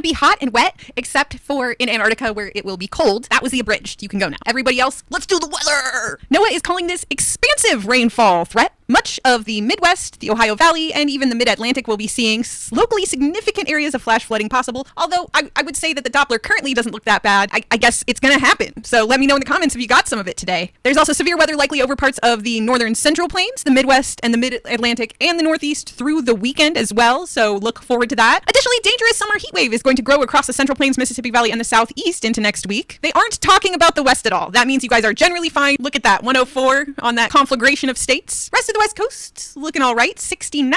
be hot and wet, except for in Antarctica where it will be cold. That was the abridged. You can go now. Everybody else, let's do the weather. NOAA is calling this expansive rainfall threat. Much of the Midwest, the Ohio Valley, and even the Mid-Atlantic will be seeing locally significant areas of flash flooding possible, although I would say that the Doppler currently doesn't look that bad. I guess it's going to happen, so let me know in the comments if you got some of it today. There's also severe weather likely over parts of the northern central plains, the Midwest, and the Mid-Atlantic, and the Northeast through the weekend as well, so look forward to that. Additionally, dangerous summer heat wave is going to grow across the Central Plains, Mississippi Valley, and the Southeast into next week. They aren't talking about the West at all. That means you guys are generally fine. Look at that, 104 on that conflagration of states. Rest of the West Coast, looking all right, 69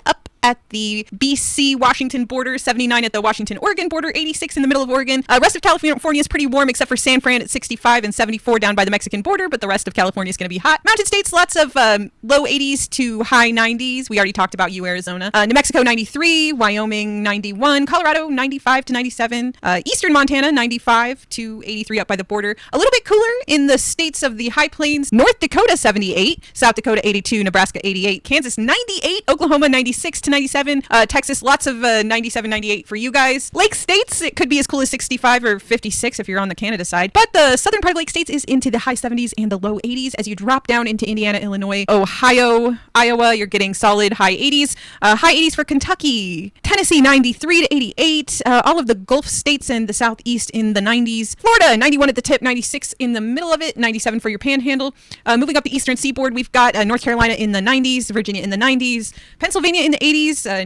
up at the BC-Washington border, 79 at the Washington-Oregon border, 86 in the middle of Oregon. Rest of California is pretty warm except for San Fran at 65 and 74 down by the Mexican border, but the rest of California is going to be hot. Mountain states, lots of low 80s to high 90s. We already talked about you, Arizona. New Mexico, 93. Wyoming, 91. Colorado, 95 to 97. Eastern Montana, 95 to 83 up by the border. A little bit cooler in the states of the High Plains. North Dakota, 78. South Dakota, 82. Nebraska, 88. Kansas, 98. Oklahoma, 96 to 97. Texas, lots of 97, 98 for you guys. Lake states, it could be as cool as 65 or 56 if you're on the Canada side. But the southern part of Lake states is into the high 70s and the low 80s. As you drop down into Indiana, Illinois, Ohio, Iowa, you're getting solid high 80s. High 80s for Kentucky. Tennessee, 93 to 88. All of the Gulf states and the Southeast in the 90s. Florida, 91 at the tip, 96 in the middle of it, 97 for your panhandle. Moving up the eastern seaboard, we've got North Carolina in the 90s, Virginia in the 90s, Pennsylvania in the 80s,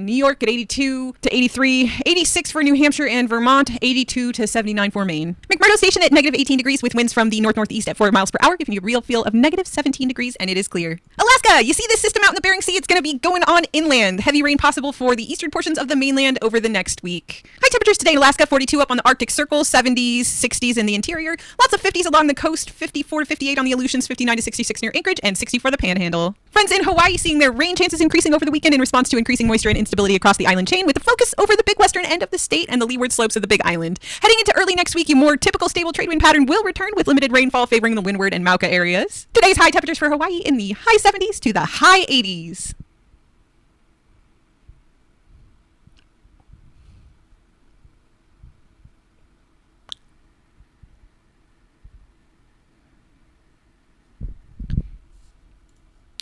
New York at 82 to 83, 86 for New Hampshire and Vermont, 82 to 79 for Maine. McMurdo Station at negative 18 degrees with winds from the north-northeast at 4 miles per hour, giving you a real feel of negative 17 degrees, and it is clear. Alaska, you see this system out in the Bering Sea? It's going to be going on inland. Heavy rain possible for the eastern portions of the mainland over the next week. High temperatures today in Alaska, 42 up on the Arctic Circle, 70s, 60s in the interior, lots of 50s along the coast, 54 to 58 on the Aleutians, 59 to 66 near Anchorage, and 60 for the Panhandle. Friends in Hawaii seeing their rain chances increasing over the weekend in response to increasing moisture and instability across the island chain, with a focus over the big western end of the state and the leeward slopes of the Big Island. Heading into early next week, your more typical stable trade wind pattern will return with limited rainfall favoring the windward and Mauka areas. Today's high temperatures for Hawaii in the high 70s to the high 80s.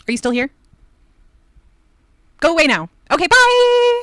Are you still here? Go away now. Okay, bye!